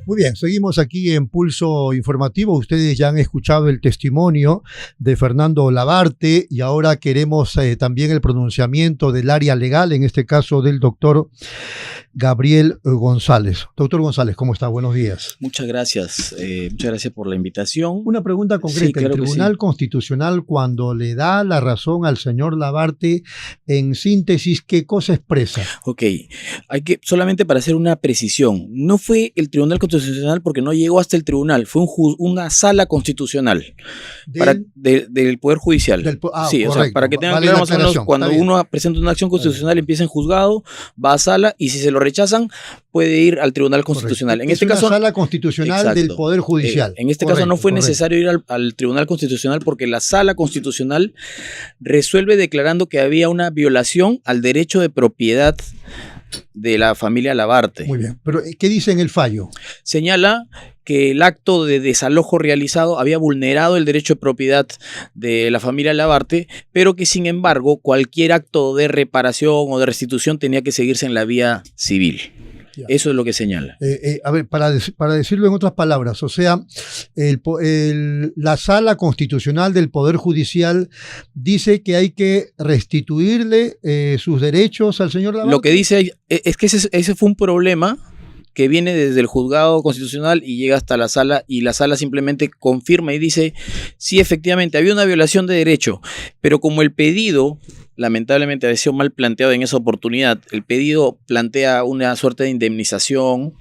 Muy bien, seguimos aquí en Pulso Informativo. Ustedes ya han escuchado el testimonio de Fernando Olavarte y ahora queremos también el pronunciamiento del área legal, en este caso del doctor Gabriel González. Doctor González, ¿cómo está? Buenos días. Muchas gracias por la invitación. Una pregunta concreta. Sí, claro, el Tribunal Constitucional, cuando le da la razón al señor Olavarte, en síntesis, ¿qué cosa expresa? Ok, solamente para hacer una precisión, no fue el Tribunal Constitucional porque no llegó hasta el tribunal, fue una sala constitucional del Poder Judicial. Sí, correcto. O sea, para que tengan claro más o menos, cuando uno presenta una acción constitucional, empieza en juzgado, va a sala y si se lo rechazan, puede ir al Tribunal Constitucional. En este caso, una sala constitucional, exacto, del Poder Judicial. En este caso no fue necesario ir al Tribunal Constitucional porque la sala constitucional resuelve declarando que había una violación al derecho de propiedad de la familia Olavarte. Muy bien, pero ¿qué dice en el fallo? Señala que el acto de desalojo realizado había vulnerado el derecho de propiedad de la familia Olavarte, pero que sin embargo cualquier acto de reparación o de restitución tenía que seguirse en la vía civil. Ya. Eso es lo que señala. A ver, para decirlo en otras palabras, o sea, la Sala Constitucional del Poder Judicial dice que hay que restituirle sus derechos al señor Olavarte. Lo que dice es que ese fue un problema que viene desde el juzgado constitucional y llega hasta la sala, y la sala simplemente confirma y dice, sí, efectivamente, había una violación de derecho, pero como el pedido lamentablemente había sido mal planteado en esa oportunidad, el pedido plantea una suerte de indemnización,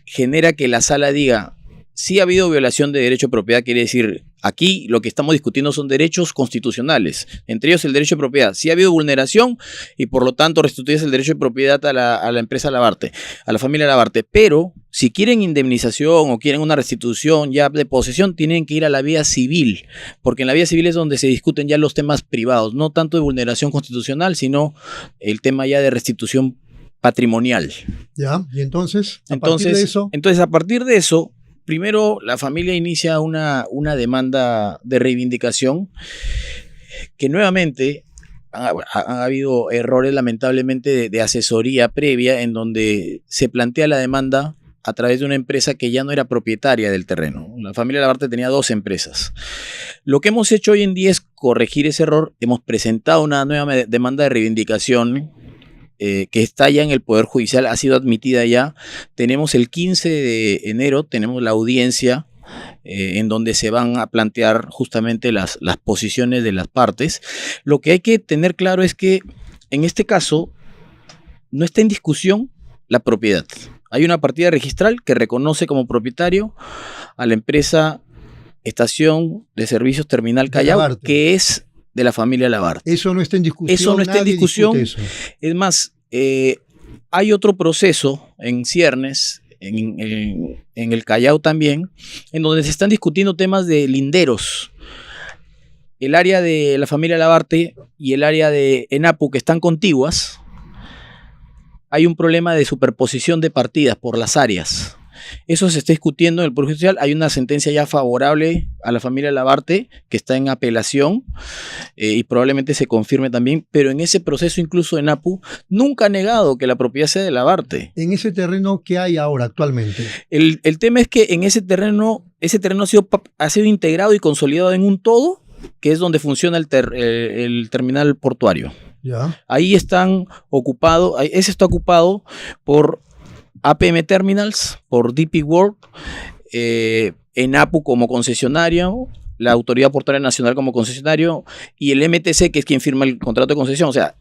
genera que la sala diga, sí ha habido violación de derecho de propiedad, quiere decir, aquí lo que estamos discutiendo son derechos constitucionales, entre ellos el derecho de propiedad. Sí ha habido vulneración y por lo tanto restituyes el derecho de propiedad a la empresa Olavarte, a la familia Olavarte, pero si quieren indemnización o quieren una restitución ya de posesión, tienen que ir a la vía civil, porque en la vía civil es donde se discuten ya los temas privados, no tanto de vulneración constitucional, sino el tema ya de restitución patrimonial. Ya, y entonces, a partir de eso, primero, la familia inicia una demanda de reivindicación que nuevamente ha habido errores lamentablemente de asesoría previa en donde se plantea la demanda a través de una empresa que ya no era propietaria del terreno. La familia Olavarte tenía 2 empresas. Lo que hemos hecho hoy en día es corregir ese error. Hemos presentado una nueva demanda de reivindicación que está ya en el Poder Judicial, ha sido admitida ya. Tenemos el 15 de enero, tenemos la audiencia en donde se van a plantear justamente las posiciones de las partes. Lo que hay que tener claro es que en este caso no está en discusión la propiedad. Hay una partida registral que reconoce como propietario a la empresa Estación de Servicios Terminal Callao, que es de la familia Olavarte. Eso no está en discusión. Eso no está en discusión. Es más, hay otro proceso en ciernes, en el Callao también, en donde se están discutiendo temas de linderos. El área de la familia Olavarte y el área de ENAPU, que están contiguas, hay un problema de superposición de partidas por las áreas. Eso se está discutiendo en el Poder Judicial. Hay una sentencia ya favorable a la familia Olavarte que está en apelación y probablemente se confirme también, pero en ese proceso incluso ENAPU nunca ha negado que la propiedad sea de Olavarte. ¿En ese terreno qué hay ahora actualmente? El tema es que en ese terreno ha sido integrado y consolidado en un todo, que es donde funciona el terminal portuario. Ya. Ahí están ocupados, ese está ocupado por APM Terminals, por DP World, ENAPU como concesionario, la Autoridad Portuaria Nacional como concesionario y el MTC, que es quien firma el contrato de concesión. O sea,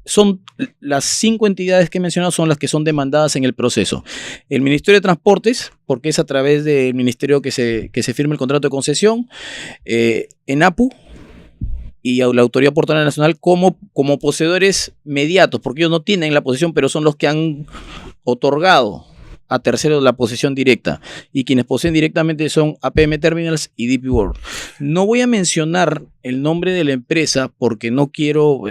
son las 5 entidades que he mencionado son las que son demandadas en el proceso. El Ministerio de Transportes, porque es a través del ministerio que se firma el contrato de concesión, ENAPU y la Autoridad Portuaria Nacional como poseedores mediatos, porque ellos no tienen la posesión, pero son los que han otorgado a terceros la posesión directa, y quienes poseen directamente son APM Terminals y DP World. No voy a mencionar el nombre de la empresa porque no quiero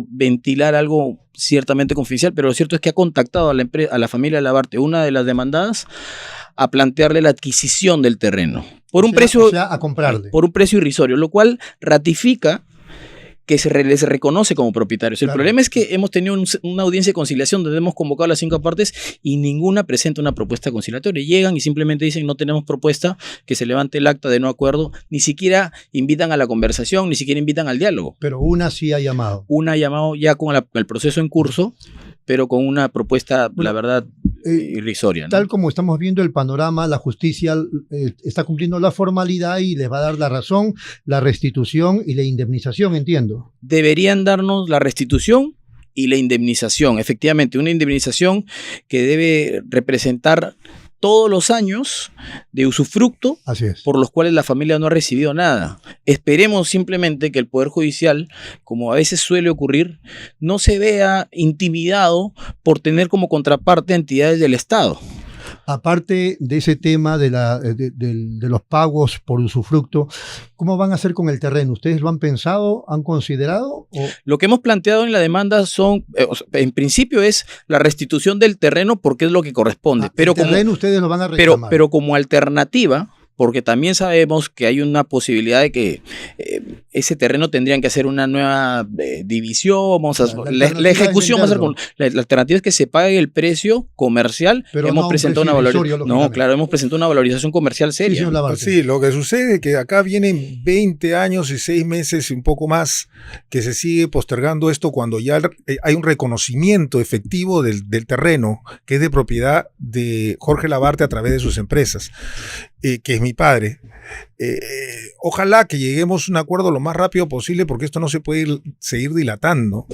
ventilar algo ciertamente confidencial, pero lo cierto es que ha contactado a la familia Olavarte, una de las demandadas, a plantearle la adquisición del terreno por un precio, a comprarle, por un precio irrisorio, lo cual ratifica que les reconoce como propietarios. El problema es que hemos tenido una audiencia de conciliación donde hemos convocado a las 5 partes y ninguna presenta una propuesta conciliatoria. Llegan y simplemente dicen no tenemos propuesta, que se levante el acta de no acuerdo, ni siquiera invitan a la conversación, ni siquiera invitan al diálogo. Pero una sí ha llamado. Una ha llamado ya con el proceso en curso, pero con una propuesta, la verdad, irrisoria, ¿no? Tal como estamos viendo el panorama, la justicia está cumpliendo la formalidad y les va a dar la razón, la restitución y la indemnización, entiendo. Deberían darnos la restitución y la indemnización. Efectivamente, una indemnización que debe representar todos los años de usufructo por los cuales la familia no ha recibido nada. Esperemos simplemente que el Poder Judicial, como a veces suele ocurrir, no se vea intimidado por tener como contraparte entidades del Estado. Aparte de ese tema de los pagos por usufructo, ¿cómo van a hacer con el terreno? ¿Ustedes lo han pensado, han considerado? Lo que hemos planteado en la demanda son, en principio es la restitución del terreno porque es lo que corresponde. Pero el terreno ustedes lo van a reclamar. Pero como alternativa, porque también sabemos que hay una posibilidad de que ese terreno tendrían que hacer una nueva división, la ejecución va a ser la alternativa es que se pague el precio comercial. Pero hemos presentado una valorización. No, claro, hemos presentado una valorización comercial seria. Sí, lo que sucede es que acá vienen 20 años y 6 meses y un poco más que se sigue postergando esto cuando ya hay un reconocimiento efectivo del terreno que es de propiedad de Jorge Labarte a través de sus empresas. Que es mi padre. Ojalá que lleguemos a un acuerdo lo más rápido posible porque esto no se puede seguir dilatando.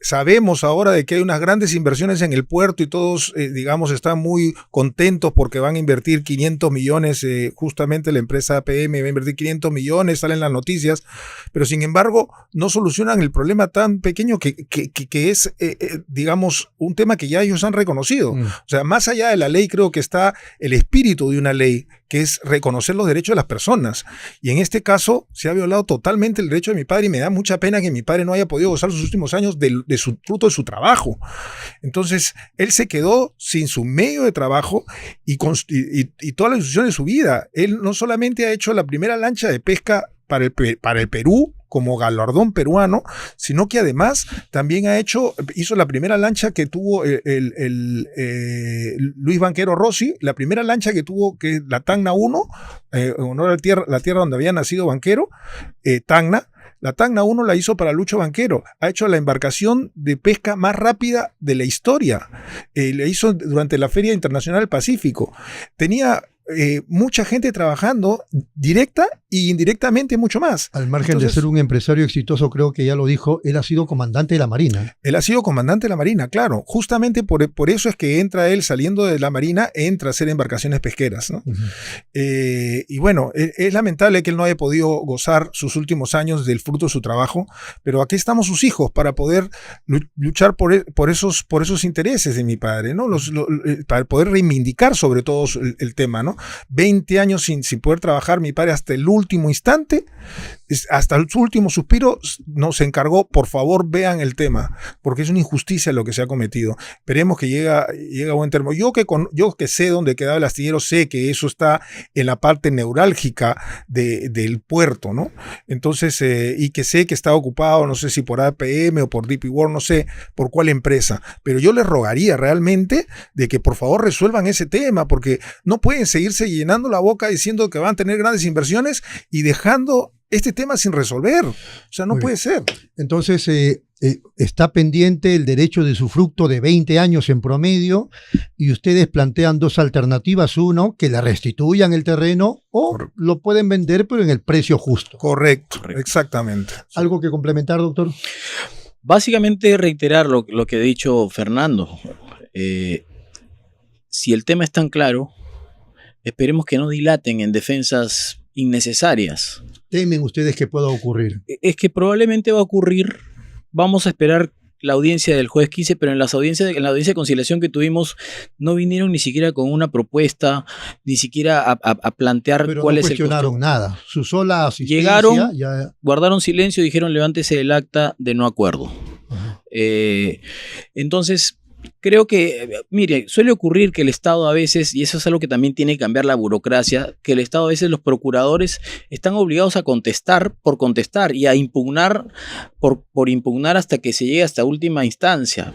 Sabemos ahora de que hay unas grandes inversiones en el puerto y todos, digamos, están muy contentos porque van a invertir 500 millones, justamente la empresa APM va a invertir 500 millones, salen las noticias, pero sin embargo no solucionan el problema tan pequeño que es, digamos, un tema que ya ellos han reconocido. O sea, más allá de la ley creo que está el espíritu de una ley, que es reconocer los derechos de las personas. Y en este caso se ha violado totalmente el derecho de mi padre y me da mucha pena que mi padre no haya podido gozar sus últimos años de su fruto de su trabajo. Entonces, él se quedó sin su medio de trabajo y toda la institución de su vida. Él no solamente ha hecho la primera lancha de pesca para el Perú, como galardón peruano, sino que además también hizo la primera lancha que tuvo Luis Banquero Rossi, la primera lancha que tuvo, que es la Tacna 1, en honor a la tierra donde había nacido Banquero, Tacna. La Tacna 1 la hizo para Lucho Banquero. Ha hecho la embarcación de pesca más rápida de la historia. La hizo durante la Feria Internacional del Pacífico. Tenía mucha gente trabajando directa e indirectamente mucho más. Al margen de ser un empresario exitoso, creo que ya lo dijo, él ha sido comandante de la Marina. Él ha sido comandante de la Marina, claro. Justamente por eso es que entra él saliendo de la Marina, entra a hacer embarcaciones pesqueras, ¿no? Y bueno, es lamentable que él no haya podido gozar sus últimos años del fruto de su trabajo, pero aquí estamos sus hijos para poder luchar por esos intereses de mi padre, ¿no? Para poder reivindicar sobre todo el tema, ¿no? 20 años sin poder trabajar, mi padre hasta el último instante, hasta el último suspiro, nos encargó, por favor vean el tema, porque es una injusticia lo que se ha cometido. Esperemos que llegue a buen término. Yo que sé dónde quedaba el astillero, sé que eso está en la parte neurálgica del puerto, ¿no? Entonces, y que sé que está ocupado, no sé si por APM o por DP World, no sé por cuál empresa, pero yo les rogaría realmente de que por favor resuelvan ese tema, porque no pueden seguirse llenando la boca diciendo que van a tener grandes inversiones y dejando este tema sin resolver. O sea, no puede ser. Entonces, está pendiente el derecho de usufructo de 20 años en promedio y ustedes plantean dos alternativas. Uno, que la restituyan el terreno o lo pueden vender pero en el precio justo. Correcto. Exactamente. ¿Algo que complementar, doctor? Básicamente reiterar lo que ha dicho Fernando. Si el tema es tan claro, esperemos que no dilaten en defensas innecesarias. ¿Temen ustedes que pueda ocurrir? Es que probablemente va a ocurrir. Vamos a esperar la audiencia del jueves 15, pero en la audiencia de conciliación que tuvimos no vinieron ni siquiera con una propuesta, ni siquiera a plantear pero cuál no es el costo. cuestionaron nada. Su sola asistencia. Llegaron, ya... guardaron silencio y dijeron levántese el acta de no acuerdo. Entonces, Creo que, mire, suele ocurrir que el Estado a veces, y eso es algo que también tiene que cambiar la burocracia, que el Estado a veces, los procuradores están obligados a contestar por contestar y a impugnar por impugnar hasta que se llegue hasta última instancia,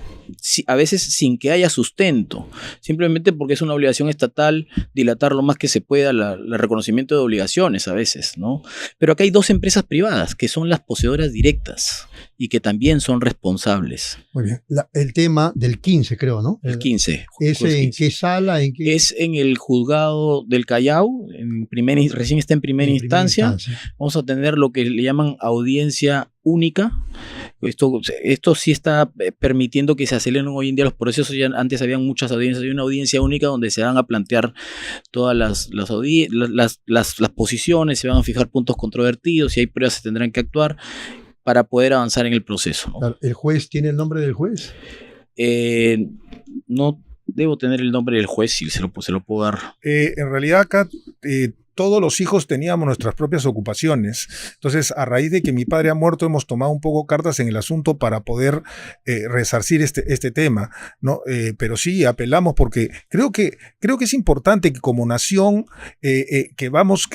a veces sin que haya sustento, simplemente porque es una obligación estatal dilatar lo más que se pueda el reconocimiento de obligaciones a veces, ¿no? Pero acá hay dos empresas privadas que son las poseedoras directas y que también son responsables. Muy bien. El tema del 15, creo, ¿no? El 15. ¿Ese en qué sala? Es en el juzgado del Callao, recién está en primera instancia. Vamos a tener lo que le llaman audiencia única. Esto sí está permitiendo que se aceleren hoy en día los procesos. Ya antes habían muchas audiencias, hay una audiencia única donde se van a plantear todas las posiciones, se van a fijar puntos controvertidos, si hay pruebas se tendrán que actuar para poder avanzar en el proceso, ¿no? Claro, ¿el juez tiene el nombre del juez? No debo tener el nombre del juez, si se lo puedo dar. En realidad acá todos los hijos teníamos nuestras propias ocupaciones. Entonces, a raíz de que mi padre ha muerto, hemos tomado un poco cartas en el asunto para poder resarcir este tema, ¿no? Pero sí, apelamos porque creo que es importante que como nación que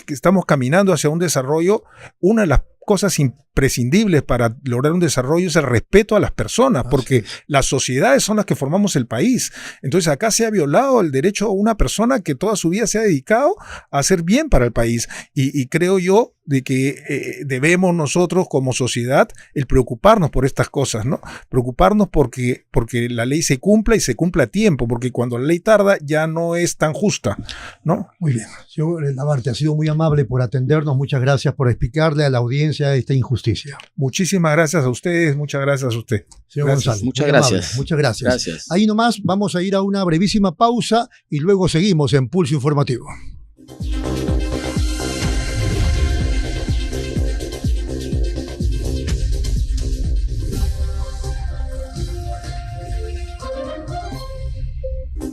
estamos caminando hacia un desarrollo, una de las cosas imprescindibles para lograr un desarrollo es el respeto a las personas, porque las sociedades son las que formamos el país. Entonces acá se ha violado el derecho a una persona que toda su vida se ha dedicado a hacer bien para el país. Y creo yo de que debemos nosotros como sociedad el preocuparnos por estas cosas, ¿no? Preocuparnos porque la ley se cumpla y se cumpla a tiempo, porque cuando la ley tarda ya no es tan justa, ¿no? Muy bien. Señor Labarte, ha sido muy amable por atendernos. Muchas gracias por explicarle a la audiencia esta injusticia. Muchísimas gracias a ustedes, muchas gracias a usted. Señor González, muchas gracias. Muchas gracias. Ahí nomás vamos a ir a una brevísima pausa y luego seguimos en Pulso Informativo.